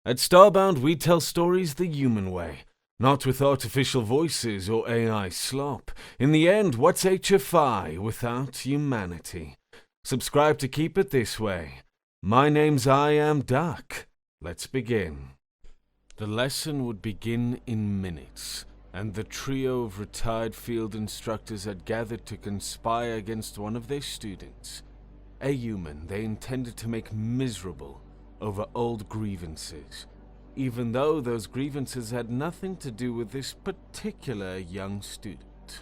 At Starbound, we tell stories the human way, not with artificial voices or AI slop. In the end, what's HFY without humanity? Subscribe to keep it this way. My name's I Am Duck. Let's begin. The lesson would begin in minutes, and the trio of retired field instructors had gathered to conspire against one of their students, a human they intended to make miserable over old grievances, even though those grievances had nothing to do with this particular young student.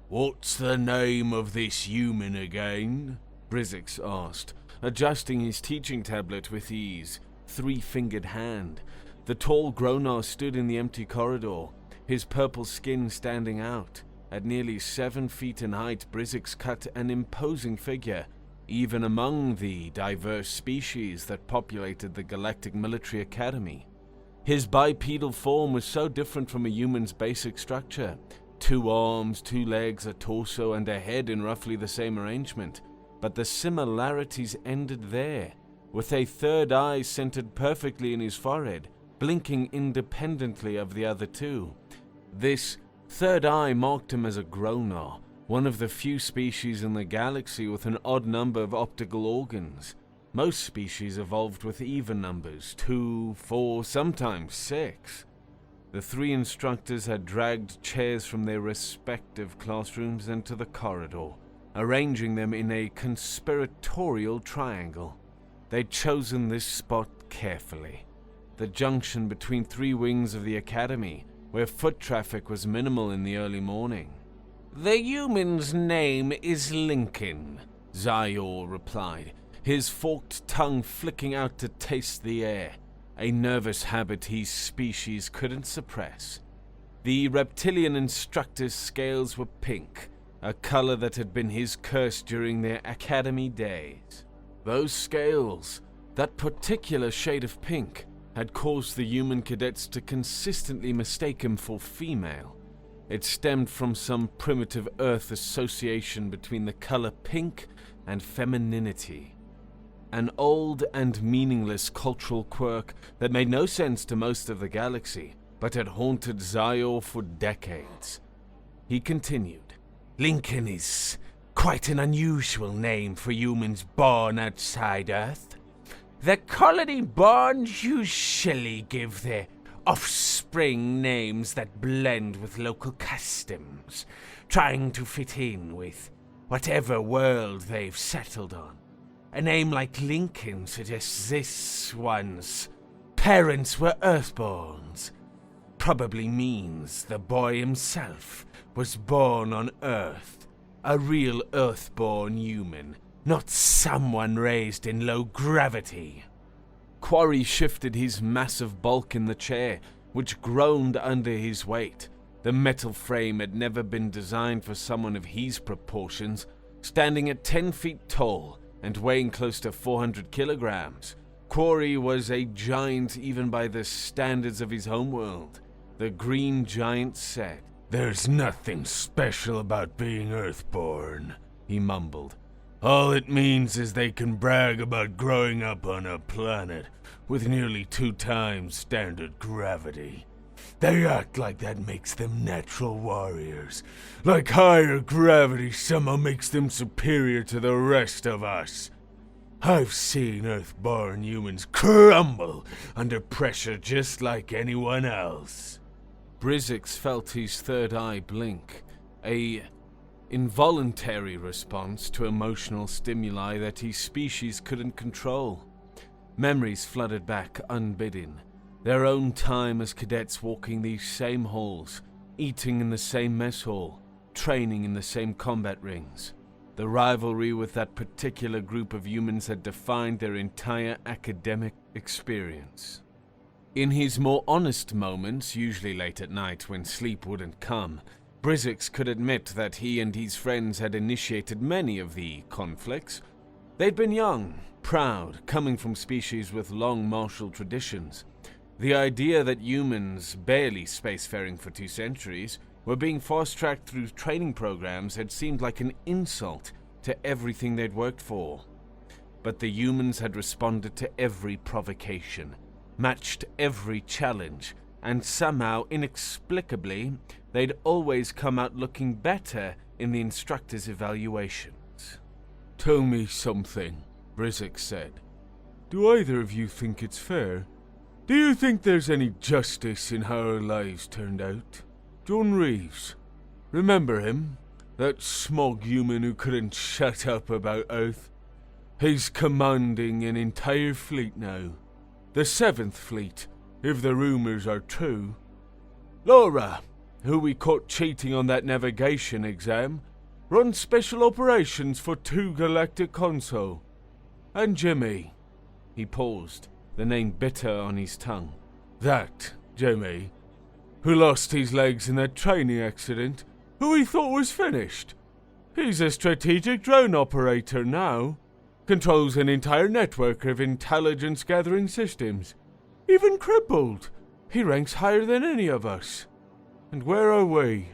"What's the name of this human again?" Vezik asked, adjusting his teaching tablet with his three-fingered hand. The tall Gronar stood in the empty corridor, his purple skin standing out. At nearly 7 feet in height, Vezik cut an imposing figure, even among the diverse species that populated the Galactic Military Academy. His bipedal form was so different from a human's basic structure: 2 arms, 2 legs, a torso, and a head in roughly the same arrangement. But the similarities ended there, with a third eye centered perfectly in his forehead, blinking independently of the other 2. This third eye marked him as a Gronar, one of the few species in the galaxy with an odd number of optical organs. Most species evolved with even numbers, 2, 4, sometimes 6. The 3 instructors had dragged chairs from their respective classrooms into the corridor, arranging them in a conspiratorial triangle. They'd chosen this spot carefully, the junction between 3 wings of the academy, where foot traffic was minimal in the early morning. "The human's name is Lincoln," Zayor replied, his forked tongue flicking out to taste the air, a nervous habit his species couldn't suppress. The reptilian instructor's scales were pink, a color that had been his curse during their academy days. Those scales, that particular shade of pink, had caused the human cadets to consistently mistake him for female. It stemmed from some primitive Earth association between the color pink and femininity. An old and meaningless cultural quirk that made no sense to most of the galaxy, but had haunted Zayor for decades. He continued, "Lincoln is quite an unusual name for humans born outside Earth. The colony-born usually give their offspring names that blend with local customs, trying to fit in with whatever world they've settled on. A name like Lincoln suggests this one's parents were Earthborns. Probably means the boy himself was born on Earth, a real Earthborn human, not someone raised in low gravity." Quarry shifted his massive bulk in the chair, which groaned under his weight. The metal frame had never been designed for someone of his proportions. Standing at 10 feet tall and weighing close to 400 kilograms, Quarry was a giant even by the standards of his homeworld. The green giant said, "There's nothing special about being Earthborn," he mumbled. "All it means is they can brag about growing up on a planet with nearly 2 times standard gravity. They act like that makes them natural warriors, like higher gravity somehow makes them superior to the rest of us. I've seen Earthborn humans crumble under pressure just like anyone else." Vezik felt his third eye blink, a involuntary response to emotional stimuli that his species couldn't control. Memories flooded back unbidden. Their own time as cadets walking these same halls, eating in the same mess hall, training in the same combat rings. The rivalry with that particular group of humans had defined their entire academic experience. In his more honest moments, usually late at night when sleep wouldn't come, Vezik could admit that he and his friends had initiated many of the conflicts. They'd been young, proud, coming from species with long martial traditions. The idea that humans, barely spacefaring for 2 centuries, were being fast-tracked through training programs had seemed like an insult to everything they'd worked for. But the humans had responded to every provocation. matched every challenge, and somehow, inexplicably, they'd always come out looking better in the instructor's evaluations. "Tell me something," Vezik said. "Do either of you think it's fair? Do you think there's any justice in how our lives turned out? John Reeves. Remember him? That smug human who couldn't shut up about Earth? He's commanding an entire fleet now. The 7th Fleet, if the rumors are true. Laura, who we caught cheating on that navigation exam, runs special operations for 2 Galactic Console. And Jimmy." He paused, the name bitter on his tongue. "That Jimmy, who lost his legs in that training accident, who he thought was finished. He's a strategic drone operator now. Controls an entire network of intelligence-gathering systems. Even crippled, he ranks higher than any of us. And where are we?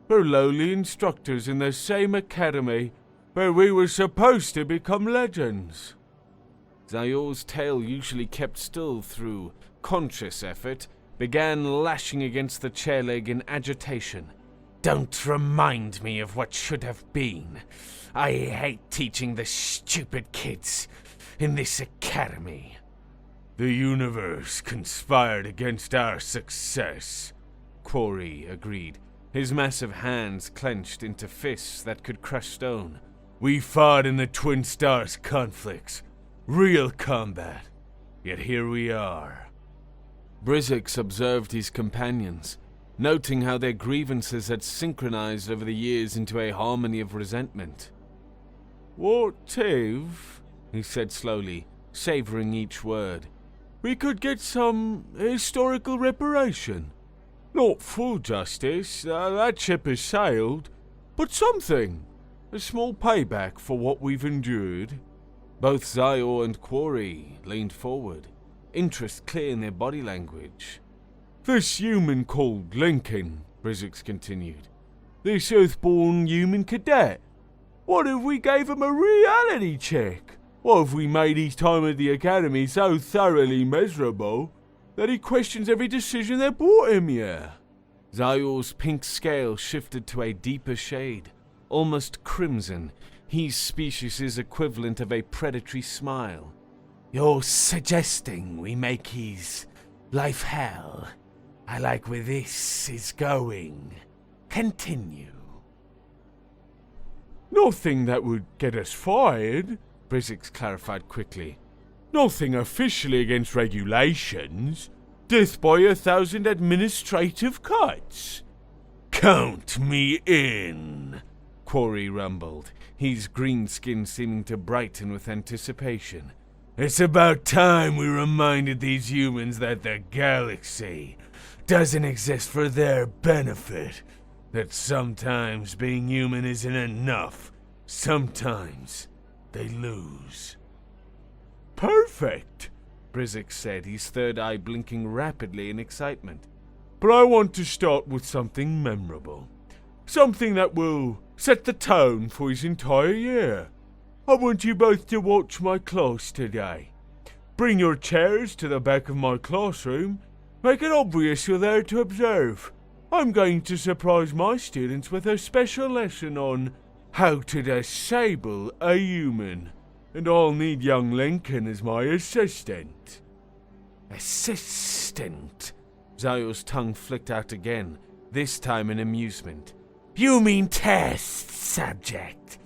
We're lowly instructors in the same academy where we were supposed to become legends." Zayor's tail, usually kept still through conscious effort, began lashing against the chair leg in agitation. "Don't remind me of what should have been. I hate teaching the stupid kids in this academy." "The universe conspired against our success," Quarry agreed, his massive hands clenched into fists that could crush stone. "We fought in the Twin Stars conflicts. Real combat. Yet here we are." Vezik observed his companions, noting how their grievances had synchronized over the years into a harmony of resentment. "What if," he said slowly, savoring each word, "we could get some historical reparation? Not full justice, that ship has sailed, but something. A small payback for what we've endured." Both Zayor and Quarry leaned forward, interest clear in their body language. "This human called Lincoln," Vezik continued. "This Earth-born human cadet. What if we gave him a reality check? What if we made his time at the academy so thoroughly miserable that he questions every decision that brought him here?" Zayor's pink scale shifted to a deeper shade, almost crimson, his species' equivalent of a predatory smile. "You're suggesting we make his life hell? I like where this is going. Continue." "Nothing that would get us fired," Vezik clarified quickly. "Nothing officially against regulations. Death by 1,000 administrative cuts." "Count me in," Quarry rumbled, his green skin seeming to brighten with anticipation. "It's about time we reminded these humans that the galaxy doesn't exist for their benefit. That sometimes being human isn't enough. Sometimes they lose." "Perfect," Vezik said, his third eye blinking rapidly in excitement. "But I want to start with something memorable. Something that will set the tone for his entire year. I want you both to watch my class today. Bring your chairs to the back of my classroom. Make it obvious you're there to observe. I'm going to surprise my students with a special lesson on how to disable a human. And I'll need young Lincoln as my assistant." "Assistant?" Zayor's tongue flicked out again, this time in amusement. "You mean test subject?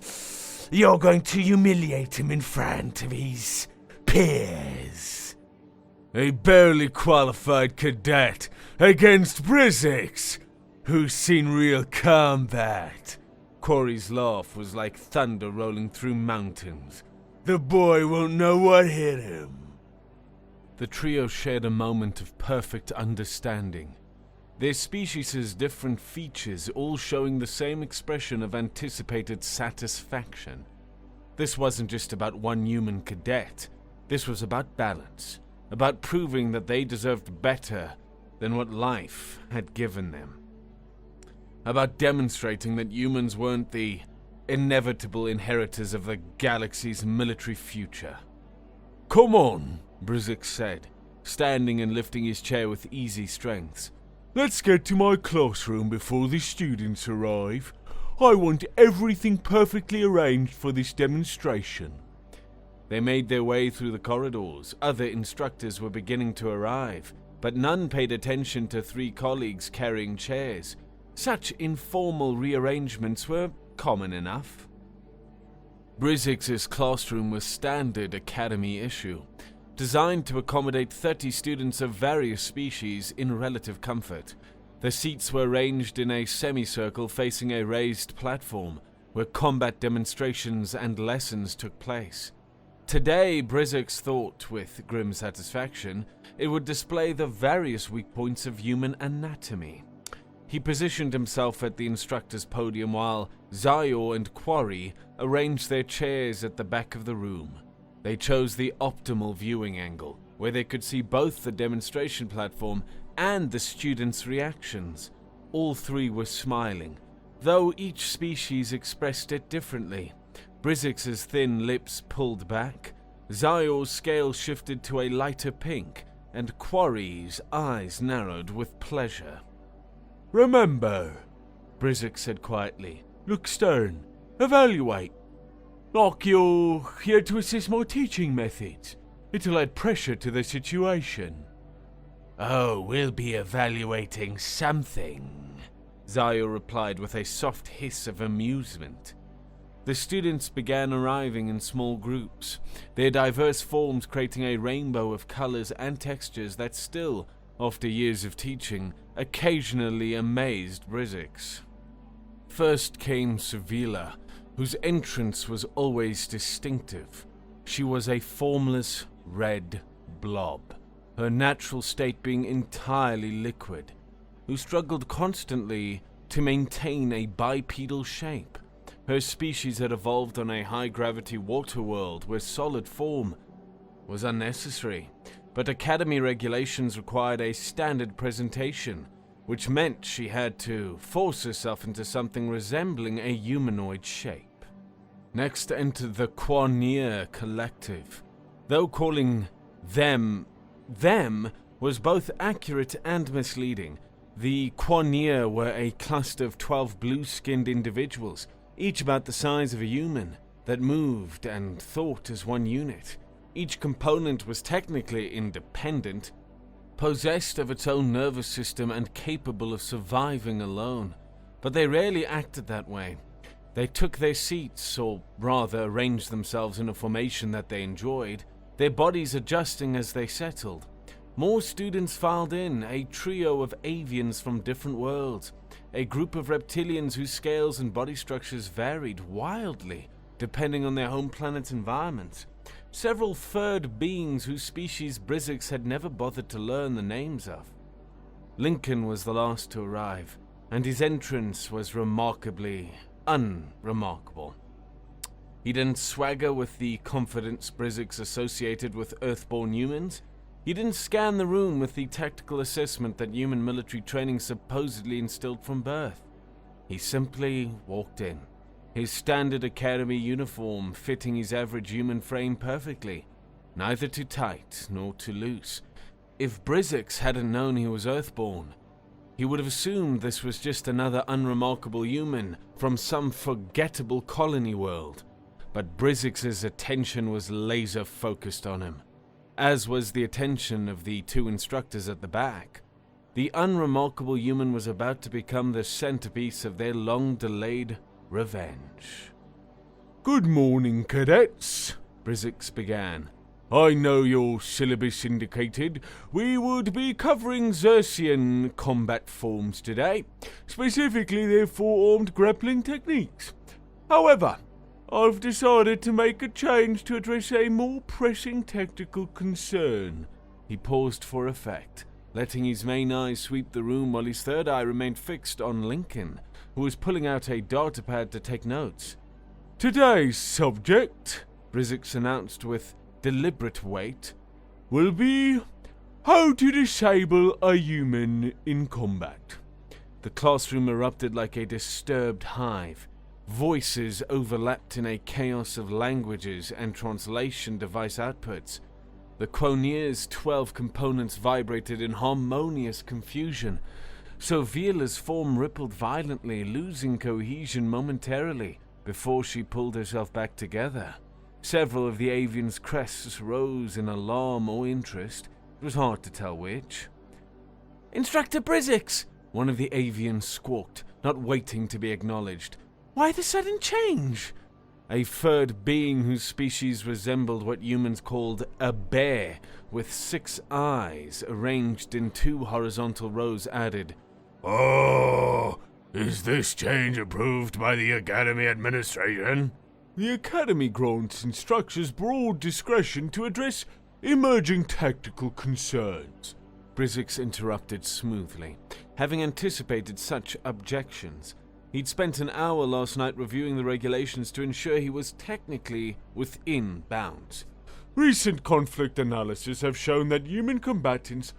You're going to humiliate him in front of his peers?" "A barely qualified cadet against Vezik, who's seen real combat." Quarry's laugh was like thunder rolling through mountains. "The boy won't know what hit him." The trio shared a moment of perfect understanding. Their species' different features all showing the same expression of anticipated satisfaction. This wasn't just about one human cadet. This was about balance, about proving that they deserved better than what life had given them. About demonstrating that humans weren't the inevitable inheritors of the galaxy's military future. "Come on," Vezik said, standing and lifting his chair with easy strength. Let's get to my classroom before the students arrive. I want everything perfectly arranged for this demonstration. They made their way through the corridors. Other instructors were beginning to arrive, but none paid attention to 3 colleagues carrying chairs. Such informal rearrangements were common enough. Brizik's classroom was standard academy issue, designed to accommodate 30 students of various species in relative comfort. The seats were arranged in a semicircle facing a raised platform, where combat demonstrations and lessons took place. Today, Brizzik thought, with grim satisfaction, it would display the various weak points of human anatomy. He positioned himself at the instructor's podium while Zayor and Quarry arranged their chairs at the back of the room. They chose the optimal viewing angle, where they could see both the demonstration platform and the students' reactions. All 3 were smiling, though each species expressed it differently. Brizzik's thin lips pulled back, Zayor's scale shifted to a lighter pink, and Quarry's eyes narrowed with pleasure. Remember, Brizzik said quietly, look stern, evaluate. Like you're here to assist my teaching methods. It'll add pressure to the situation. Oh, we'll be evaluating something, Zayor replied with a soft hiss of amusement. The students began arriving in small groups, their diverse forms creating a rainbow of colors and textures that still, after years of teaching, occasionally amazed Brizzik. First came Sevilla, whose entrance was always distinctive. She was a formless red blob, her natural state being entirely liquid, who struggled constantly to maintain a bipedal shape. Her species had evolved on a high-gravity water world where solid form was unnecessary, but Academy regulations required a standard presentation, which meant she had to force herself into something resembling a humanoid shape. Next entered the Quanier collective. Though calling them was both accurate and misleading, the Quanier were a cluster of 12 blue-skinned individuals, each about the size of a human, that moved and thought as one unit. Each component was technically independent, possessed of its own nervous system and capable of surviving alone, but they rarely acted that way. They took their seats, or rather arranged themselves in a formation that they enjoyed, their bodies adjusting as they settled. More students filed in, a trio of avians from different worlds, a group of reptilians whose scales and body structures varied wildly, depending on their home planet's environment. Several furred beings whose species Brizzik had never bothered to learn the names of. Lincoln was the last to arrive, and his entrance was remarkably unremarkable. He didn't swagger with the confidence Brizzik associated with Earthborn humans. He didn't scan the room with the tactical assessment that human military training supposedly instilled from birth. He simply walked in, his standard academy uniform fitting his average human frame perfectly, neither too tight nor too loose. If Brizzik hadn't known he was Earthborn, he would have assumed this was just another unremarkable human from some forgettable colony world. But Brizzik's attention was laser-focused on him, as was the attention of the 2 instructors at the back. The unremarkable human was about to become the centerpiece of their long-delayed revenge. Good morning, cadets, Brizzik began. I know your syllabus indicated we would be covering Xerxian combat forms today, specifically their forearmed grappling techniques. However, I've decided to make a change to address a more pressing tactical concern. He paused for effect, letting his main eye sweep the room while his third eye remained fixed on Lincoln, who was pulling out a datapad to take notes. Today's subject, Brizzik announced with deliberate weight, will be how to disable a human in combat. The classroom erupted like a disturbed hive. Voices overlapped in a chaos of languages and translation device outputs. The Quonier's 12 components vibrated in harmonious confusion. Soviela's form rippled violently, losing cohesion momentarily, before she pulled herself back together. Several of the avian's crests rose in alarm or interest. It was hard to tell which. "Instructor Vezik!" one of the avians squawked, not waiting to be acknowledged. "Why the sudden change?" A furred being whose species resembled what humans called a bear, with 6 eyes arranged in 2 horizontal rows, added, "Oh, is this change approved by the Academy administration?" "The Academy grants instructors broad discretion to address emerging tactical concerns," Vezik interrupted smoothly, having anticipated such objections. He'd spent an hour last night reviewing the regulations to ensure he was technically within bounds. "Recent conflict analysis have shown that human combatants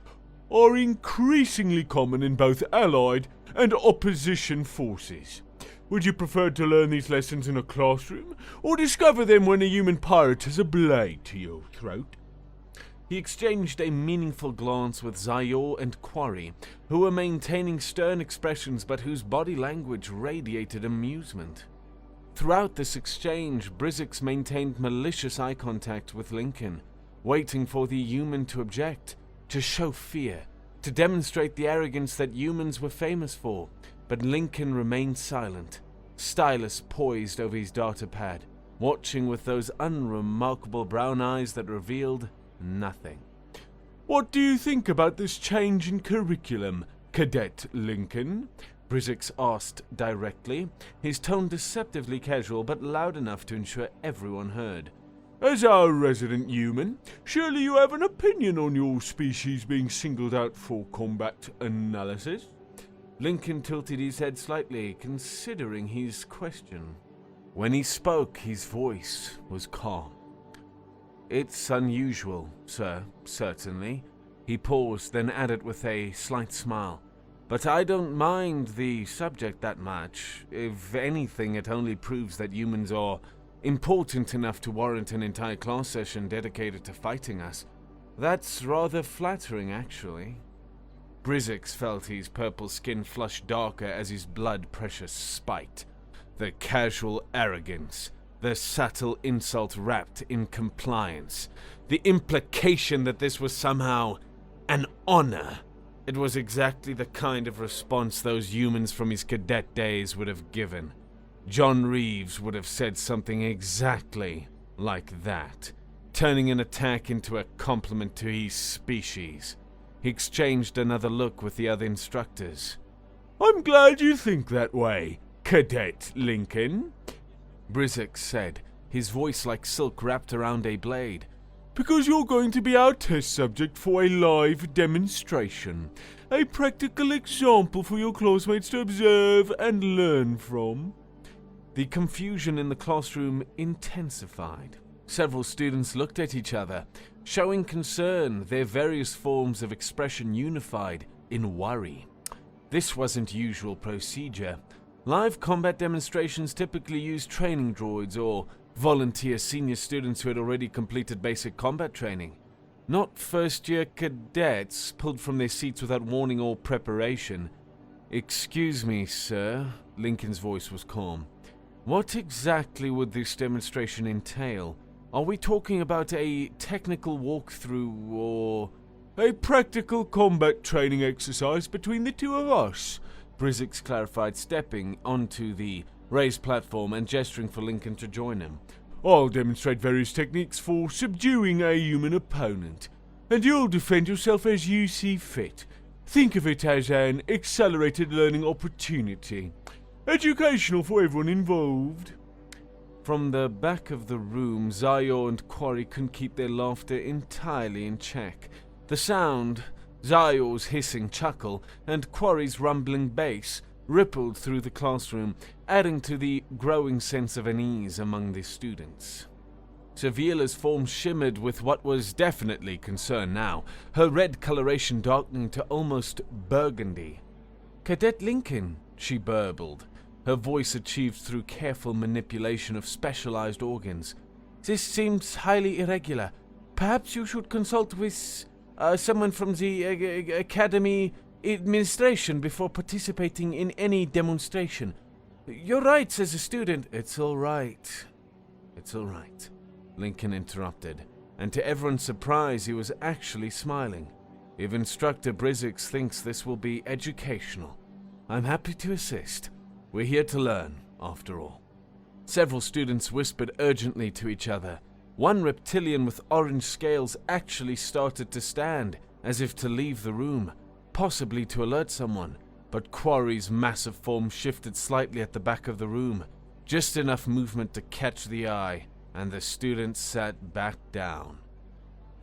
are increasingly common in both allied and opposition forces. Would you prefer to learn these lessons in a classroom, or discover them when a human pirate has a blade to your throat?" He exchanged a meaningful glance with Zayor and Quarry, who were maintaining stern expressions but whose body language radiated amusement. Throughout this exchange, Vezik maintained malicious eye contact with Lincoln, waiting for the human to object, to show fear, to demonstrate the arrogance that humans were famous for. But Lincoln remained silent, stylus poised over his data pad, watching with those unremarkable brown eyes that revealed nothing. "What do you think about this change in curriculum, Cadet Lincoln?" Vezik asked directly, his tone deceptively casual but loud enough to ensure everyone heard. "As our resident human, surely you have an opinion on your species being singled out for combat analysis?" Lincoln tilted his head slightly, considering his question. When he spoke, his voice was calm. "It's unusual, sir, certainly." He paused, then added with a slight smile. "But I don't mind the subject that much. If anything, it only proves that humans are important enough to warrant an entire class session dedicated to fighting us. That's rather flattering, actually." Vezik felt his purple skin flush darker as his blood pressure spiked. The casual arrogance, the subtle insult wrapped in compliance, the implication that this was somehow an honor. It was exactly the kind of response those humans from his cadet days would have given. John Reeves would have said something exactly like that, turning an attack into a compliment to his species. He exchanged another look with the other instructors. "I'm glad you think that way, Cadet Lincoln," Vezik said, his voice like silk wrapped around a blade. "Because you're going to be our test subject for a live demonstration, a practical example for your classmates to observe and learn from." The confusion in the classroom intensified. Several students looked at each other, showing concern, their various forms of expression unified in worry. This wasn't usual procedure. Live combat demonstrations typically use training droids or volunteer senior students who had already completed basic combat training. Not first-year cadets pulled from their seats without warning or preparation. "Excuse me, sir," Lincoln's voice was calm. "What exactly would this demonstration entail? Are we talking about a technical walkthrough or—" "A practical combat training exercise between the two of us," Vezik clarified, stepping onto the raised platform and gesturing for Lincoln to join him. "I'll demonstrate various techniques for subduing a human opponent, and you'll defend yourself as you see fit. Think of it as an accelerated learning opportunity. Educational for everyone involved." From the back of the room, Zayor and Quarry couldn't keep their laughter entirely in check. The sound, Zayor's hissing chuckle and Quarry's rumbling bass, rippled through the classroom, adding to the growing sense of unease among the students. Soviela's form shimmered with what was definitely concern now, her red coloration darkening to almost burgundy. "Cadet Lincoln," she burbled, her voice achieved through careful manipulation of specialized organs. "This seems highly irregular. Perhaps you should consult with someone from the Academy administration before participating in any demonstration. Your rights as a student. It's all right. It's all right, Lincoln interrupted, and to everyone's surprise, he was actually smiling. If Instructor Vezik thinks this will be educational, I'm happy to assist. We're here to learn, after all. Several students whispered urgently to each other. One reptilian with orange scales actually started to stand, as if to leave the room, possibly to alert someone, but Quarry's massive form shifted slightly at the back of the room, just enough movement to catch the eye, and the student sat back down.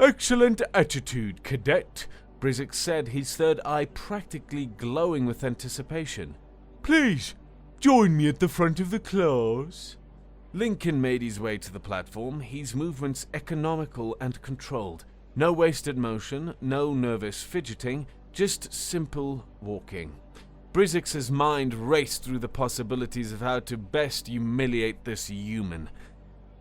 Excellent attitude, cadet, Vezik said, his third eye practically glowing with anticipation. Please, join me at the front of the class. Lincoln made his way to the platform, his movements economical and controlled. No wasted motion, no nervous fidgeting, just simple walking. Vizik's mind raced through the possibilities of how to best humiliate this human.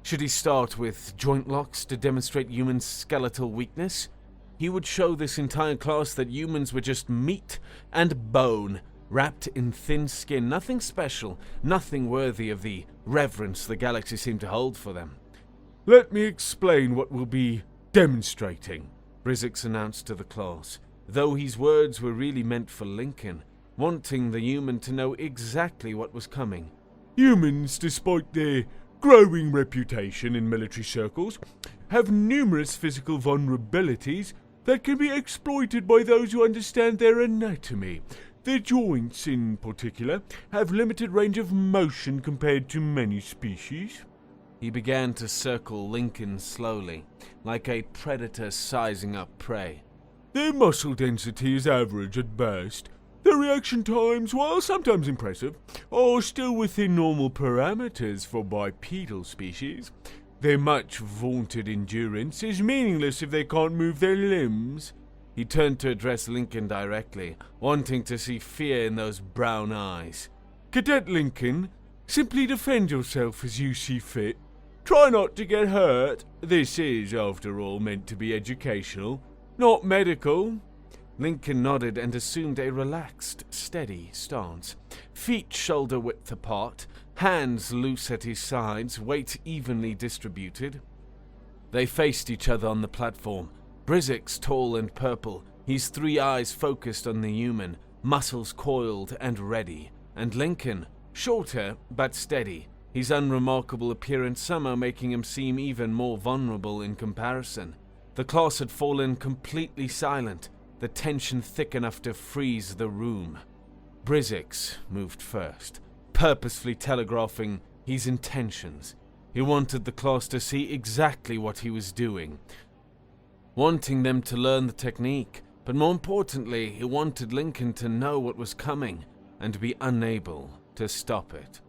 Should he start with joint locks to demonstrate human skeletal weakness? He would show this entire class that humans were just meat and bone, wrapped in thin skin, nothing special, nothing worthy of the reverence the galaxy seemed to hold for them. Let me explain what we'll be demonstrating, Vezik announced to the class, though his words were really meant for Lincoln, wanting the human to know exactly what was coming. Humans, despite their growing reputation in military circles, have numerous physical vulnerabilities that can be exploited by those who understand their anatomy. Their joints, in particular, have limited range of motion compared to many species. He began to circle Lincoln slowly, like a predator sizing up prey. Their muscle density is average at best. Their reaction times, while sometimes impressive, are still within normal parameters for bipedal species. Their much vaunted endurance is meaningless if they can't move their limbs. He turned to address Lincoln directly, wanting to see fear in those brown eyes. Cadet Lincoln, simply defend yourself as you see fit. Try not to get hurt. This is, after all, meant to be educational, not medical. Lincoln nodded and assumed a relaxed, steady stance. Feet shoulder-width apart, hands loose at his sides, weight evenly distributed. They faced each other on the platform. Vizik's tall and purple, his three eyes focused on the human, muscles coiled and ready, and Lincoln, shorter but steady, his unremarkable appearance somehow making him seem even more vulnerable in comparison. The class had fallen completely silent, the tension thick enough to freeze the room. Vezik moved first, purposefully telegraphing his intentions. He wanted the class to see exactly what he was doing, wanting them to learn the technique, but more importantly, he wanted Lincoln to know what was coming and be unable to stop it.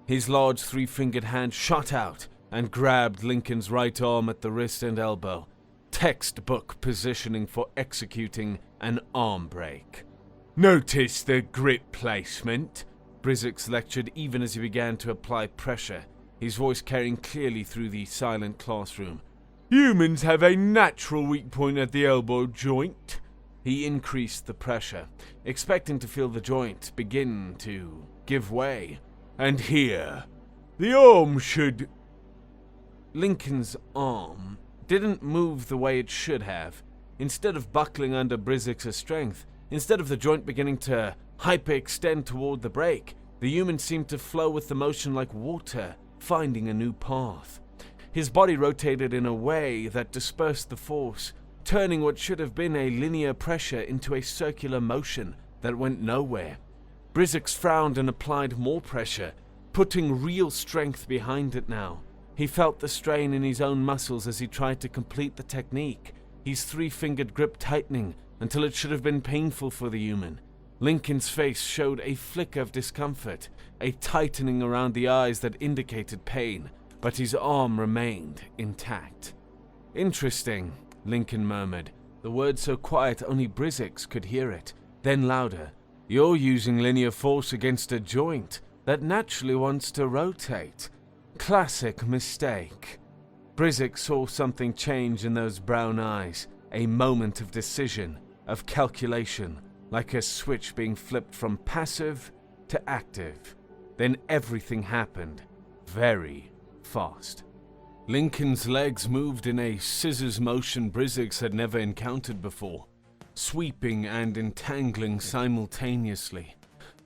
His large three-fingered hand shot out and grabbed Lincoln's right arm at the wrist and elbow. Textbook positioning for executing an arm break. Notice the grip placement, Vezik lectured even as he began to apply pressure, his voice carrying clearly through the silent classroom. Humans have a natural weak point at the elbow joint. He increased the pressure, expecting to feel the joint begin to give way. And here, the arm should... Lincoln's arm didn't move the way it should have. Instead of buckling under Vizik's strength, instead of the joint beginning to hyperextend toward the break, the human seemed to flow with the motion like water, finding a new path. His body rotated in a way that dispersed the force, turning what should have been a linear pressure into a circular motion that went nowhere. Vezik frowned and applied more pressure, putting real strength behind it now. He felt the strain in his own muscles as he tried to complete the technique, his three-fingered grip tightening until it should have been painful for the human. Lincoln's face showed a flicker of discomfort, a tightening around the eyes that indicated pain, but his arm remained intact. Interesting, Lincoln murmured, the word so quiet only Vezik could hear it, then louder. You're using linear force against a joint that naturally wants to rotate. Classic mistake. Vezik saw something change in those brown eyes, a moment of decision, of calculation, like a switch being flipped from passive to active. Then everything happened, very fast. Lincoln's legs moved in a scissors motion Vezik had never encountered before, sweeping and entangling simultaneously.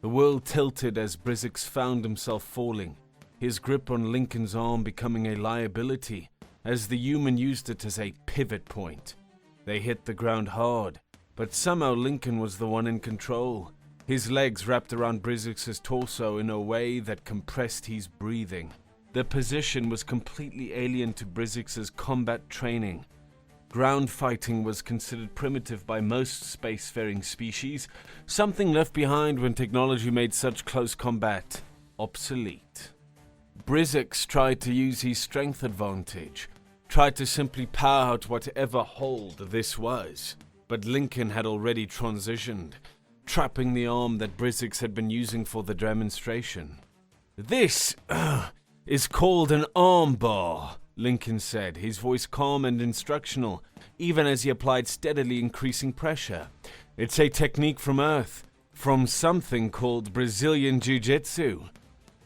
The world tilted as Vezik found himself falling, his grip on Lincoln's arm becoming a liability, as the human used it as a pivot point. They hit the ground hard, but somehow Lincoln was the one in control. His legs wrapped around Vizik's torso in a way that compressed his breathing. The position was completely alien to Vizik's combat training. Ground fighting was considered primitive by most spacefaring species, something left behind when technology made such close combat obsolete. Vezik tried to use his strength advantage, tried to simply power out whatever hold this was, but Lincoln had already transitioned, trapping the arm that Vezik had been using for the demonstration. "This is called an armbar," Lincoln said, his voice calm and instructional, even as he applied steadily increasing pressure. "It's a technique from Earth, from something called Brazilian Jiu-Jitsu.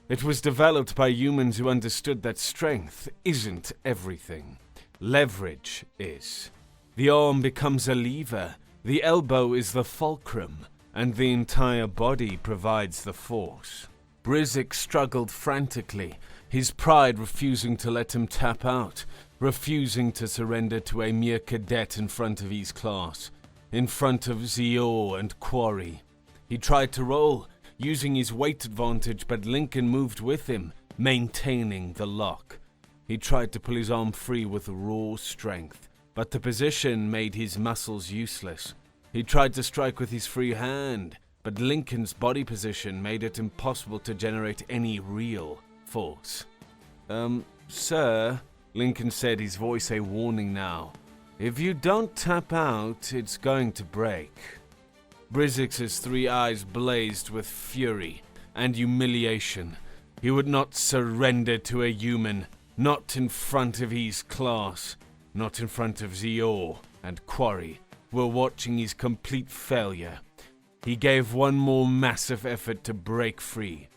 It was developed by humans who understood that strength isn't everything. Leverage is. The arm becomes a lever, the elbow is the fulcrum, and the entire body provides the force." Vezik struggled frantically, his pride refusing to let him tap out, refusing to surrender to a mere cadet in front of his class, in front of Zio and Quarry. He tried to roll, using his weight advantage, but Lincoln moved with him, maintaining the lock. He tried to pull his arm free with raw strength, but the position made his muscles useless. He tried to strike with his free hand, but Lincoln's body position made it impossible to generate any real force. Sir," Lincoln said, his voice a warning now, "if you don't tap out, it's going to break." Vizik's three eyes blazed with fury and humiliation. He would not surrender to a human, not in front of his class, not in front of Zio and Quarry, who were watching his complete failure. He gave one more massive effort to break free,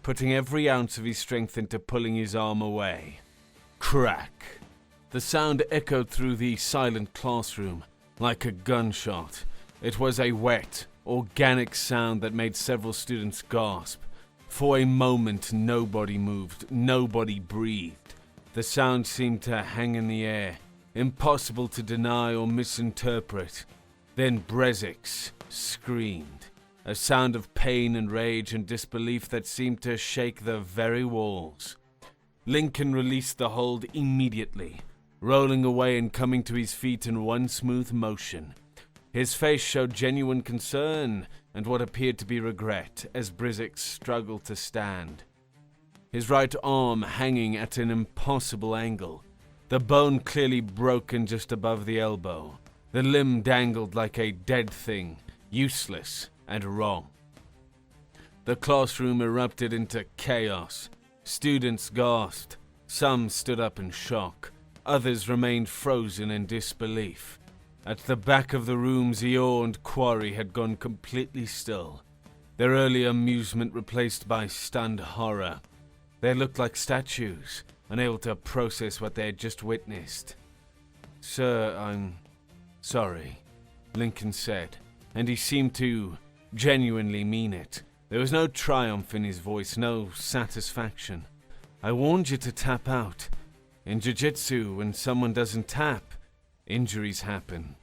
putting every ounce of his strength into pulling his arm away. Crack! The sound echoed through the silent classroom like a gunshot. It was a wet, organic sound that made several students gasp. For a moment, nobody moved, nobody breathed. The sound seemed to hang in the air, impossible to deny or misinterpret. Then Vezik screamed, a sound of pain and rage and disbelief that seemed to shake the very walls. Lincoln released the hold immediately, rolling away and coming to his feet in one smooth motion. His face showed genuine concern and what appeared to be regret as Vezik struggled to stand. His right arm hanging at an impossible angle, the bone clearly broken just above the elbow. The limb dangled like a dead thing, useless and wrong. The classroom erupted into chaos. Students gasped. Some stood up in shock. Others remained frozen in disbelief. At the back of the room, Zio and Quarry had gone completely still, their earlier amusement replaced by stunned horror. They looked like statues, unable to process what they had just witnessed. "Sir, I'm sorry," Lincoln said, and he seemed to genuinely mean it. There was no triumph in his voice, no satisfaction. "I warned you to tap out. In jiu-jitsu, when someone doesn't tap, injuries happen.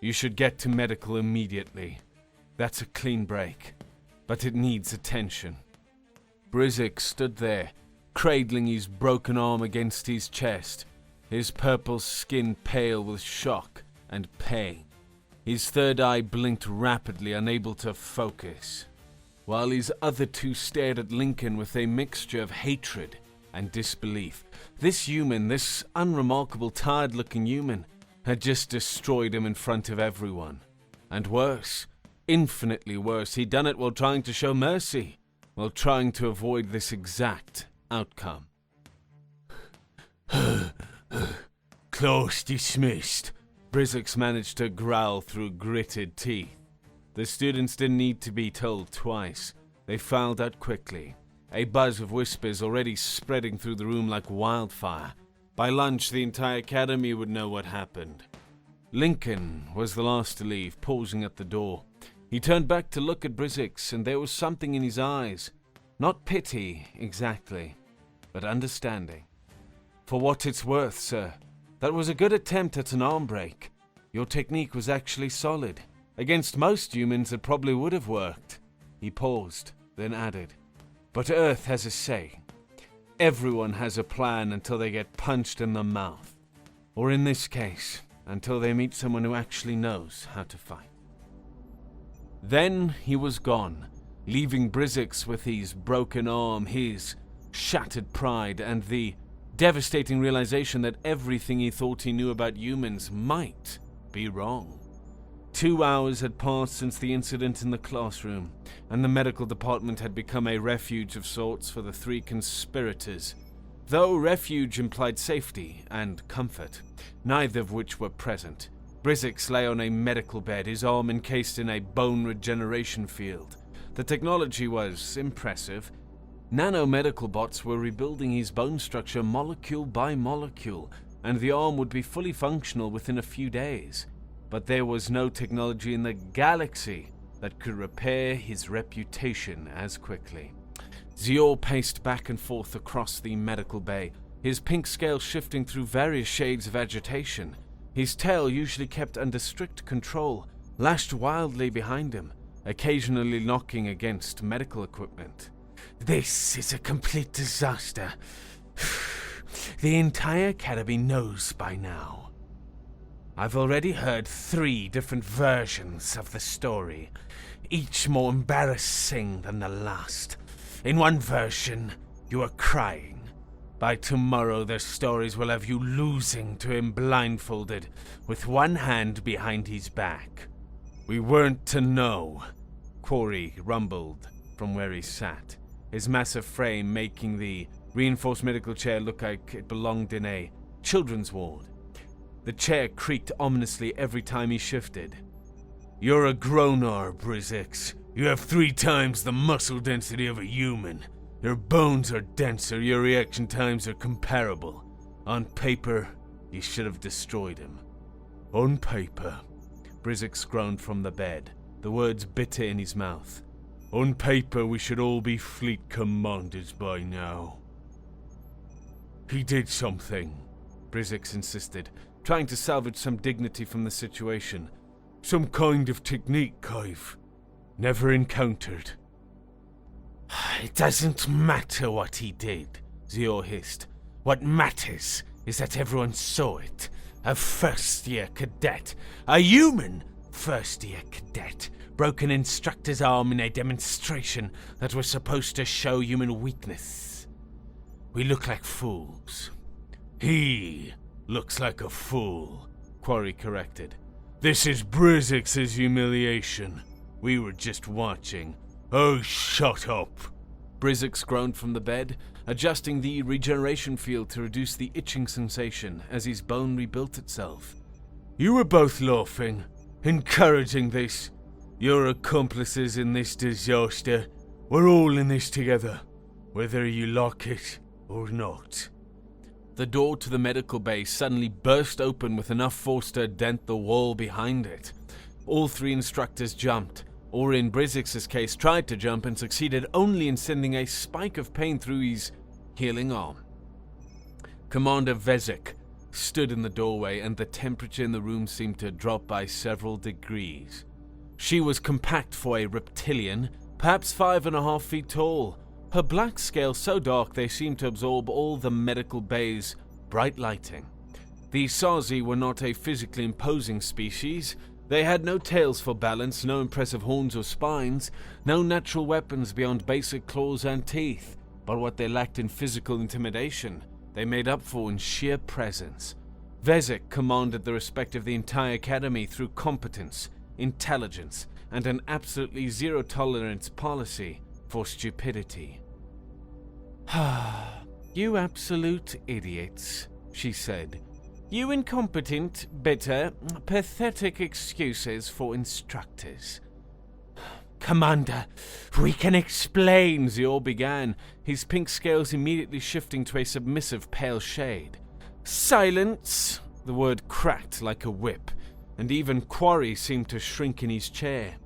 You should get to medical immediately. That's a clean break, but it needs attention." Vezik stood there, cradling his broken arm against his chest, his purple skin pale with shock and pain. His third eye blinked rapidly, unable to focus, while his other two stared at Lincoln with a mixture of hatred and disbelief. This human, this unremarkable, tired-looking human, had just destroyed him in front of everyone. And worse, infinitely worse, he'd done it while trying to show mercy, while trying to avoid this exact outcome. Class dismissed. Brizzix managed to growl through gritted teeth. The students didn't need to be told twice. They filed out quickly, a buzz of whispers already spreading through the room like wildfire. By lunch, the entire academy would know what happened. Lincoln was the last to leave, pausing at the door. He turned back to look at Brizzix, and there was something in his eyes. Not pity, exactly, but understanding. For what it's worth, sir, that was a good attempt at an arm break. Your technique was actually solid. Against most humans, it probably would have worked. He paused, then added, but Earth has a say. Everyone has a plan until they get punched in the mouth. Or in this case, until they meet someone who actually knows how to fight. Then he was gone, leaving Brizzix with his broken arm, his shattered pride, and the devastating realization that everything he thought he knew about humans might be wrong. 2 hours had passed since the incident in the classroom, and the medical department had become a refuge of sorts for the three conspirators. Though refuge implied safety and comfort, neither of which were present. Brizzix lay on a medical bed, his arm encased in a bone regeneration field. The technology was impressive. Nanomedical bots were rebuilding his bone structure molecule by molecule, and the arm would be fully functional within a few days. But there was no technology in the galaxy that could repair his reputation as quickly. Zior paced back and forth across the medical bay, his pink scale shifting through various shades of agitation. His tail, usually kept under strict control, lashed wildly behind him, occasionally knocking against medical equipment. This is a complete disaster. The entire academy knows by now. I've already heard 3 different versions of the story, each more embarrassing than the last. In one version, you are crying. By tomorrow, their stories will have you losing to him blindfolded, with one hand behind his back. We weren't to know, Quarry rumbled from where he sat, his massive frame making the reinforced medical chair look like it belonged in a children's ward. The chair creaked ominously every time he shifted. You're a grown-ar, Brizzix. You have 3 times the muscle density of a human. Your bones are denser, your reaction times are comparable. On paper, you should have destroyed him. On paper, Brizzix groaned from the bed, the words bitter in his mouth. On paper, we should all be fleet commanders by now. He did something, Brizzix insisted, trying to salvage some dignity from the situation. Some kind of technique I've never encountered. It doesn't matter what he did, Zior hissed. What matters is that everyone saw it. A first-year cadet, a human first-year cadet, broke an instructor's arm in a demonstration that was supposed to show human weakness. We look like fools. He looks like a fool, Quarry corrected. This is Brizzix's humiliation. We were just watching. Oh, shut up. Brizzix groaned from the bed, adjusting the regeneration field to reduce the itching sensation as his bone rebuilt itself. You were both laughing, encouraging this. Your accomplices in this disaster. We're all in this together, whether you like it or not. The door to the medical bay suddenly burst open with enough force to dent the wall behind it. All 3 instructors jumped, or in Brizzix's case tried to jump and succeeded only in sending a spike of pain through his healing arm. Commander Vezik stood in the doorway, and the temperature in the room seemed to drop by several degrees. She was compact for a reptilian, perhaps 5.5 feet tall. Her black scales so dark they seemed to absorb all the medical bay's bright lighting. The Sazi were not a physically imposing species. They had no tails for balance, no impressive horns or spines, no natural weapons beyond basic claws and teeth. But what they lacked in physical intimidation, they made up for in sheer presence. Vezik commanded the respect of the entire academy through competence, intelligence, and an absolutely zero-tolerance policy for stupidity. You absolute idiots, she said. You incompetent, bitter, pathetic excuses for instructors. Commander, we can explain, Zior began, his pink scales immediately shifting to a submissive pale shade. Silence! The word cracked like a whip, and even Quarry seemed to shrink in his chair.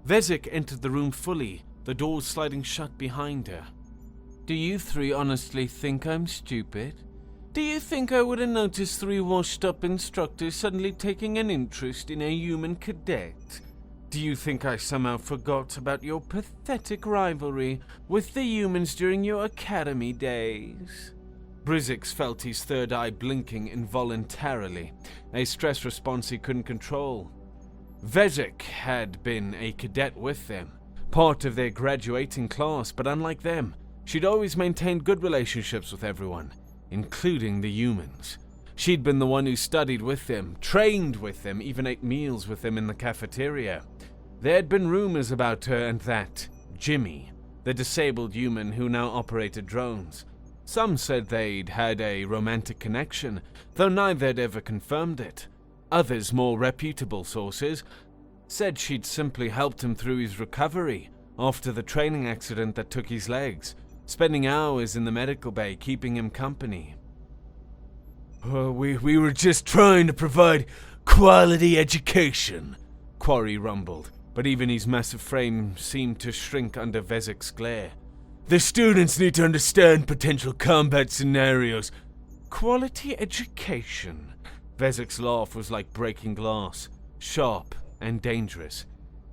Vezik entered the room fully, the doors sliding shut behind her. Do you three honestly think I'm stupid? Do you think I would have noticed three washed-up instructors suddenly taking an interest in a human cadet? Do you think I somehow forgot about your pathetic rivalry with the humans during your academy days? Brizzix felt his third eye blinking involuntarily, a stress response he couldn't control. Vezik had been a cadet with them, part of their graduating class, but unlike them, she'd always maintained good relationships with everyone, including the humans. She'd been the one who studied with them, trained with them, even ate meals with them in the cafeteria. There had been rumors about her and that Jimmy, the disabled human who now operated drones. Some said they'd had a romantic connection, though neither had ever confirmed it. Others, more reputable sources, said she'd simply helped him through his recovery after the training accident that took his legs, spending hours in the medical bay keeping him company. We were just trying to provide quality education, Quarry rumbled, but even his massive frame seemed to shrink under Vezik's glare. The students need to understand potential combat scenarios. Quality education? Vezik's laugh was like breaking glass, sharp and dangerous.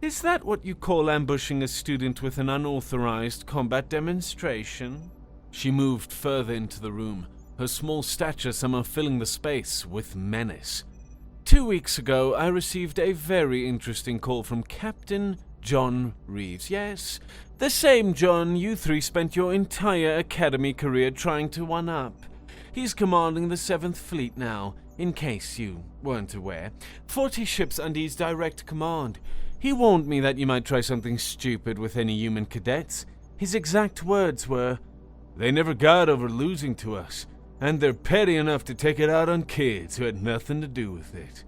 Is that what you call ambushing a student with an unauthorized combat demonstration? She moved further into the room, her small stature somehow filling the space with menace. 2 weeks ago, I received a very interesting call from Captain John Reeves. Yes, the same John you three spent your entire academy career trying to one-up. He's commanding the 7th Fleet now, in case you weren't aware. 40 ships under his direct command. He warned me that you might try something stupid with any human cadets. His exact words were, "They never got over losing to us, and they're petty enough to take it out on kids who had nothing to do with it."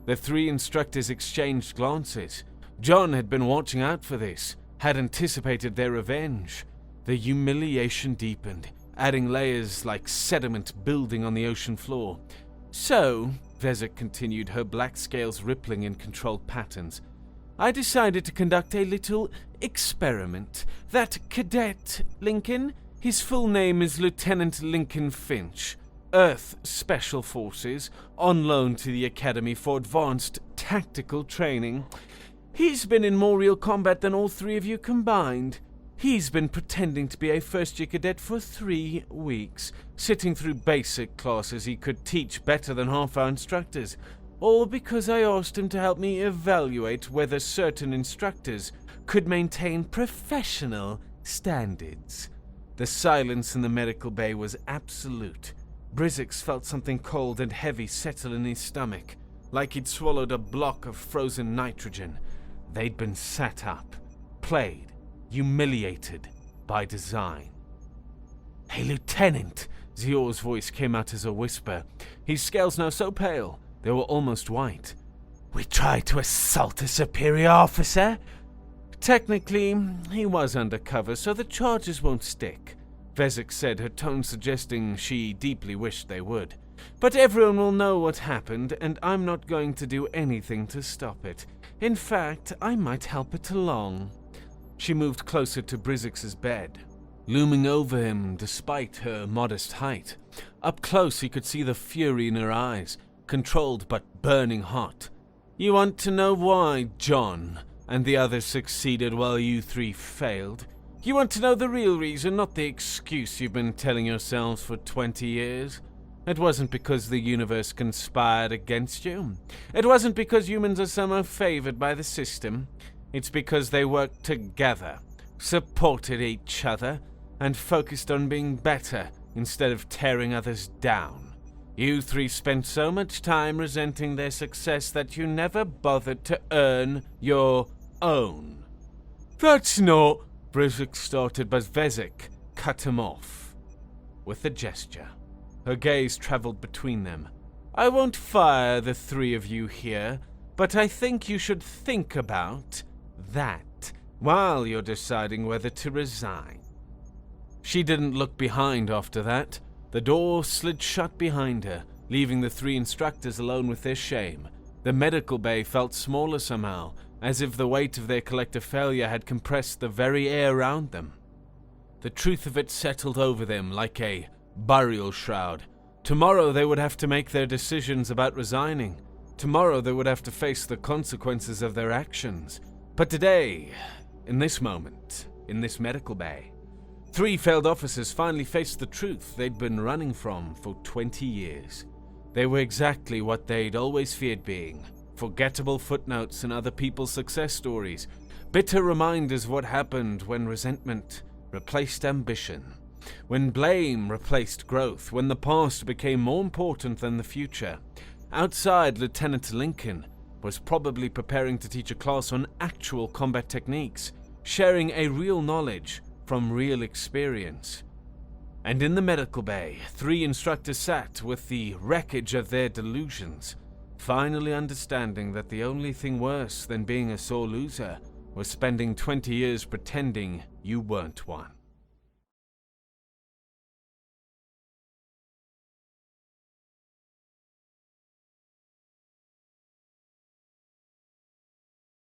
The three instructors exchanged glances. John had been watching out for this, had anticipated their revenge. The humiliation deepened, adding layers like sediment building on the ocean floor. So, Vezik continued, her black scales rippling in controlled patterns, I decided to conduct a little experiment. That cadet, Lincoln, his full name is Lieutenant Lincoln Finch, Earth Special Forces, on loan to the Academy for advanced tactical training. He's been in more real combat than all three of you combined. He's been pretending to be a first-year cadet for 3 weeks, sitting through basic classes he could teach better than half our instructors, all because I asked him to help me evaluate whether certain instructors could maintain professional standards. The silence in the medical bay was absolute. Brizzix felt something cold and heavy settle in his stomach, like he'd swallowed a block of frozen nitrogen. They'd been sat up, played, humiliated by design. Hey, Lieutenant! Zior's voice came out as a whisper, his scales now so pale they were almost white. We tried to assault a superior officer? Technically, he was undercover, so the charges won't stick, Vezik said, her tone suggesting she deeply wished they would. But everyone will know what happened, and I'm not going to do anything to stop it. In fact, I might help it along. She moved closer to Brizzix's bed, looming over him despite her modest height. Up close he could see the fury in her eyes, controlled but burning hot. You want to know why John and the others succeeded while you three failed? You want to know the real reason, not the excuse you've been telling yourselves for 20 years? It wasn't because the universe conspired against you. It wasn't because humans are somehow favored by the system. It's because they worked together, supported each other, and focused on being better instead of tearing others down. You three spent so much time resenting their success that you never bothered to earn your own. That's not... Brizzix started, but Vezik cut him off with a gesture. Her gaze traveled between them. "I won't fire the three of you here, but I think you should think about that while you're deciding whether to resign." She didn't look behind after that. The door slid shut behind her, leaving the three instructors alone with their shame. The medical bay felt smaller somehow, as if the weight of their collective failure had compressed the very air around them. The truth of it settled over them like a burial shroud. Tomorrow they would have to make their decisions about resigning. Tomorrow they would have to face the consequences of their actions. But today, in this moment, in this medical bay, three failed officers finally faced the truth they'd been running from for 20 years. They were exactly what they'd always feared being: forgettable footnotes in other people's success stories, bitter reminders of what happened when resentment replaced ambition, when blame replaced growth, when the past became more important than the future. Outside, Lieutenant Lincoln was probably preparing to teach a class on actual combat techniques, sharing a real knowledge from real experience. And in the medical bay, three instructors sat with the wreckage of their delusions, finally understanding that the only thing worse than being a sore loser was spending 20 years pretending you weren't one.